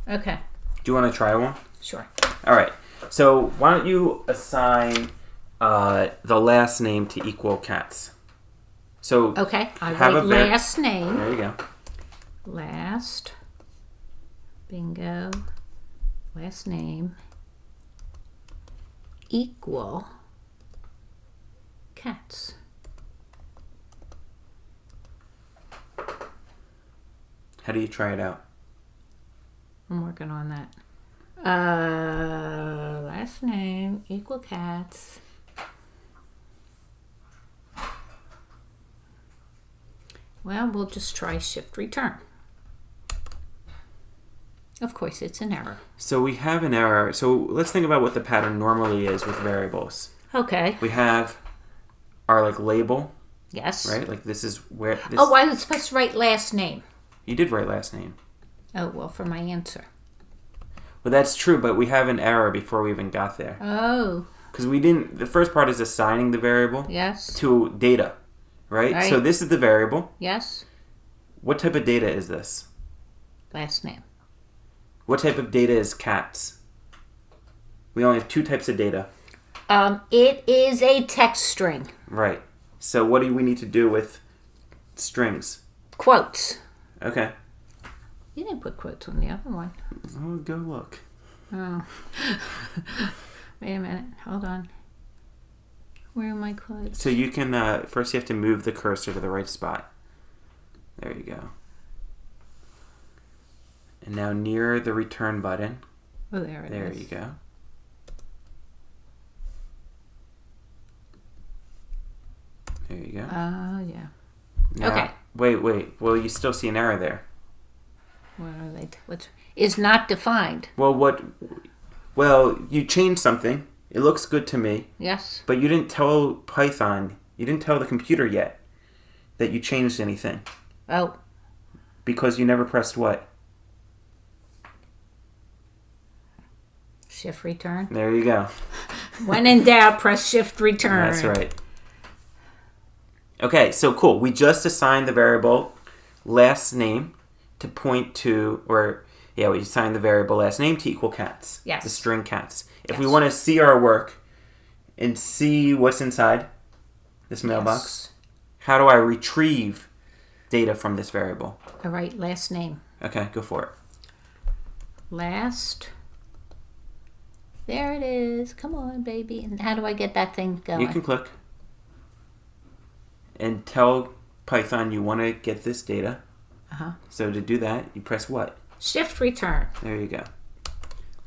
Okay. Do you want to try one? Sure. All right. So why don't you assign the last name to equal cats? So Okay. I have write a last name. There you go. Last. Bingo. Last name. Equal. Cats. How do you try it out? I'm working on that. Last name equal cats. Well, we'll just try shift return. Of course, it's an error. So we have an error. So let's think about what the pattern normally is with variables. Okay. We have our label, Yes. right? Like this is where this. Oh, I was supposed to write last name. You did write last name. Oh, well, for my answer. Well, that's true, but we have an error before we even got there. Oh. Because we didn't. The first part is assigning the variable. Yes. To data, right? Right. So this is the variable. Yes. What type of data is this? Last name. What type of data is cats? We only have two types of data. It is a text string. Right. So what do we need to do with strings? Quotes. Okay. You didn't put quotes on the other one. Oh, go look. Oh. Wait a minute. Hold on. Where are my quotes? So you can, first you have to move the cursor to the right spot. There you go. And now near the return button. Oh, there it is. There you go. There you go. Oh, yeah. Now, Okay. Wait. Well, you still see an error there. What are they? Is not defined. Well, you changed something. It looks good to me. Yes. But you didn't tell Python, you didn't tell the computer yet that you changed anything. Oh. Because you never pressed what? Shift return. There you go. When in doubt, press shift return. That's right. Okay, so cool. We just assigned the variable last name to point to, we assigned the variable last name to equal cats. Yes. The string cats. If Yes. we want to see our work and see what's inside this mailbox, Yes. how do I retrieve data from this variable? All right, last name. Okay, go for it. Last. There it is. Come on, baby. And how do I get that thing going? You can click and tell Python you want to get this data. Uh-huh. So to do that, you press what? Shift return. There you go.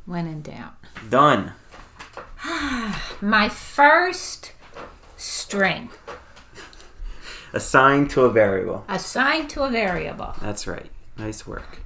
When in doubt. Done. My first string Assigned to a variable. assigned to a variable. That's right. Nice work.